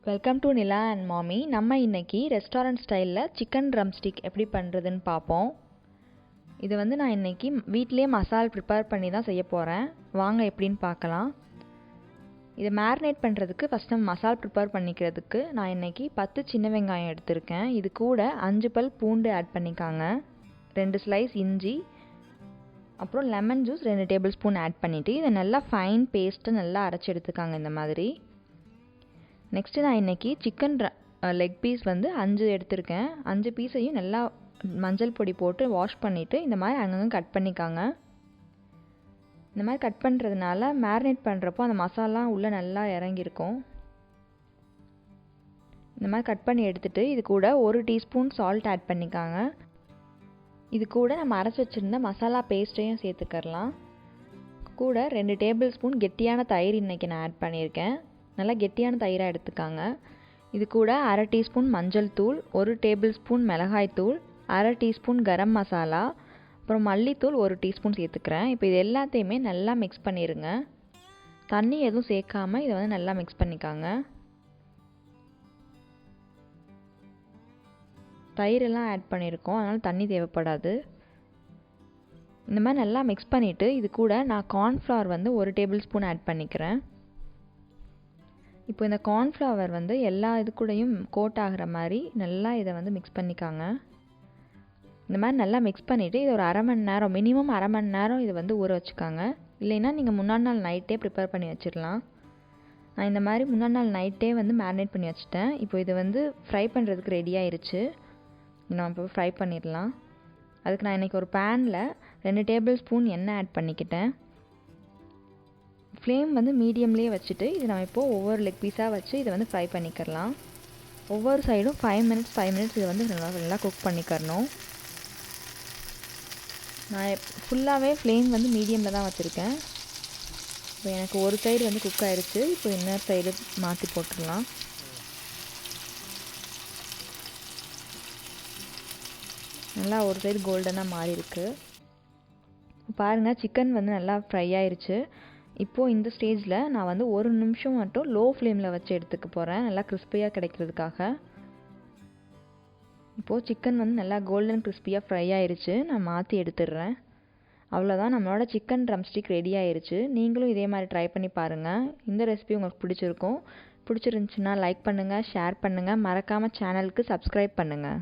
Welcome to Nila and மாமி. நம்ம இன்னைக்கு ரெஸ்டாரண்ட் ஸ்டைலில் சிக்கன் ட்ரம்ஸ்டிக் எப்படி பண்ணுறதுன்னு பார்ப்போம். இது வந்து நான் இன்னைக்கு வீட்டிலே மசால் ப்ரிப்பேர் பண்ணி தான் செய்ய போகிறேன். வாங்க எப்படின்னு பார்க்கலாம். இதை மேரினேட் பண்ணுறதுக்கு ஃபஸ்ட் நம்ம மசால் ப்ரிப்பேர் பண்ணிக்கிறதுக்கு நான் இன்னைக்கு 10 சின்ன வெங்காயம் எடுத்திருக்கேன். இது கூட 5 பல் பூண்டு ஆட் பண்ணிக்காங்க, 2 ஸ்லைஸ் இஞ்சி, அப்புறம் lemon juice 2 tablespoon add பண்ணிவிட்டு இதை நல்லா ஃபைன் பேஸ்ட்டு நல்லா அரைச்சி எடுத்துக்காங்க இந்த மாதிரி. நெக்ஸ்ட்டு நான் இன்றைக்கி சிக்கன் லெக் பீஸ் வந்து 5 எடுத்திருக்கேன். 5 பீஸையும் நல்லா மஞ்சள் பொடி போட்டு வாஷ் பண்ணிவிட்டு இந்த மாதிரி அங்கங்கே கட் பண்ணிக்காங்க. இந்த மாதிரி கட் பண்ணுறதுனால மேரினேட் பண்ணுறப்போ அந்த மசாலா உள்ளே நல்லா இறங்கியிருக்கும். இந்த மாதிரி கட் பண்ணி எடுத்துகிட்டு இது கூட 1 டீஸ்பூன் சால்ட் ஆட் பண்ணிக்காங்க. இது கூட நம்ம அரைச்சி வச்சுருந்த மசாலா பேஸ்ட்டையும் சேர்த்துக்கரலாம். கூட 2 டேபிள் ஸ்பூன் கெட்டியான தயிர் இன்றைக்கி நான் ஆட் பண்ணியிருக்கேன். நல்லா கெட்டியான தயிராக எடுத்துக்காங்க. இது கூட 1/2 டீஸ்பூன் மஞ்சள் தூள், 1 டேபிள் ஸ்பூன் மிளகாய் தூள், 1/2 டீஸ்பூன் கரம் மசாலா, அப்புறம் மல்லித்தூள் 1 டீஸ்பூன் சேர்த்துக்கிறேன். இப்போ இது எல்லாத்தையுமே நல்லா மிக்ஸ் பண்ணிடுங்க. தண்ணி எதுவும் சேர்க்காமல் இதை வந்து நல்லா மிக்ஸ் பண்ணிக்காங்க. தயிரெல்லாம் ஆட் பண்ணியிருக்கோம், அதனால் தண்ணி தேவைப்படாது. இந்த மாதிரி நல்லா மிக்ஸ் பண்ணிவிட்டு இது கூட நான் கார்ன்ஃப்ளவர் வந்து 1 டேபிள் ஸ்பூன் ஆட் பண்ணிக்கிறேன். இப்போ இந்த கார்ன்ஃப்ளவர் வந்து எல்லா இது கூடயும் கோட் ஆகிற மாதிரி நல்லா இதை வந்து மிக்ஸ் பண்ணிக்காங்க. இந்த மாதிரி நல்லா மிக்ஸ் பண்ணிவிட்டு இது ஒரு அரை மணி நேரம், மினிமம் அரை மணி நேரம் இதை வந்து ஊற வச்சுக்காங்க. இல்லைன்னா நீங்கள் முன்னாடி நாள் நைட்டே ப்ரிப்பேர் பண்ணி வச்சிடலாம். நான் இந்த மாதிரி முன்னாடி நாள் நைட்டே வந்து மேரினேட் பண்ணி வச்சுட்டேன். இப்போ இது வந்து ஃப்ரை பண்ணுறதுக்கு ரெடி ஆயிடுச்சு. நம்ம இப்போ ஃப்ரை பண்ணிடலாம். அதுக்கு நான் இன்றைக்கி ஒரு பேனில் 2 டேபிள் ஸ்பூன் எண்ணெய் ஆட் பண்ணிக்கிட்டேன். ஃப்ளேம் வந்து மீடியம்லேயே வச்சுட்டு இது நம்ம இப்போது ஒவ்வொரு லெக் பீஸாக வச்சு இதை வந்து ஃப்ரை பண்ணிக்கிறலாம். ஒவ்வொரு சைடும் 5 மினிட்ஸ் இதை வந்து நல்லா குக் பண்ணிக்கிறணும். நான் ஃபுல்லாகவே ஃப்ளேம் வந்து மீடியமில் தான் வச்சுருக்கேன். இப்போ எனக்கு ஒரு சைடு வந்து குக் ஆகிடுச்சு. இப்போ இன்னொரு சைடு மாற்றி போட்டுடலாம். நல்லா ஒரு சைடு கோல்டனாக மாறி இருக்குது. பாருங்கள், சிக்கன் வந்து நல்லா ஃப்ரை ஆயிடுச்சு. இப்போது இந்த ஸ்டேஜில் நான் வந்து 1 நிமிஷம் மட்டும் லோ ஃப்ளேமில் வச்சு எடுத்துக்க போகிறேன், நல்லா கிறிஸ்பியாக கிடைக்கிறதுக்காக. இப்போது சிக்கன் வந்து நல்லா கோல்டன் கிறிஸ்பியாக ஃப்ரை ஆயிடுச்சு. நான் மாற்றி எடுத்துடுறேன். அவ்வளோதான், நம்மளோட சிக்கன் ட்ரம்ஸ்டிக் ரெடி ஆயிடுச்சு. நீங்களும் இதே மாதிரி ட்ரை பண்ணி பாருங்கள். இந்த ரெசிபி உங்களுக்கு பிடிச்சிருந்துச்சுன்னா லைக் பண்ணுங்கள், ஷேர் பண்ணுங்கள், மறக்காமல் சேனலுக்கு சப்ஸ்கிரைப் பண்ணுங்கள்.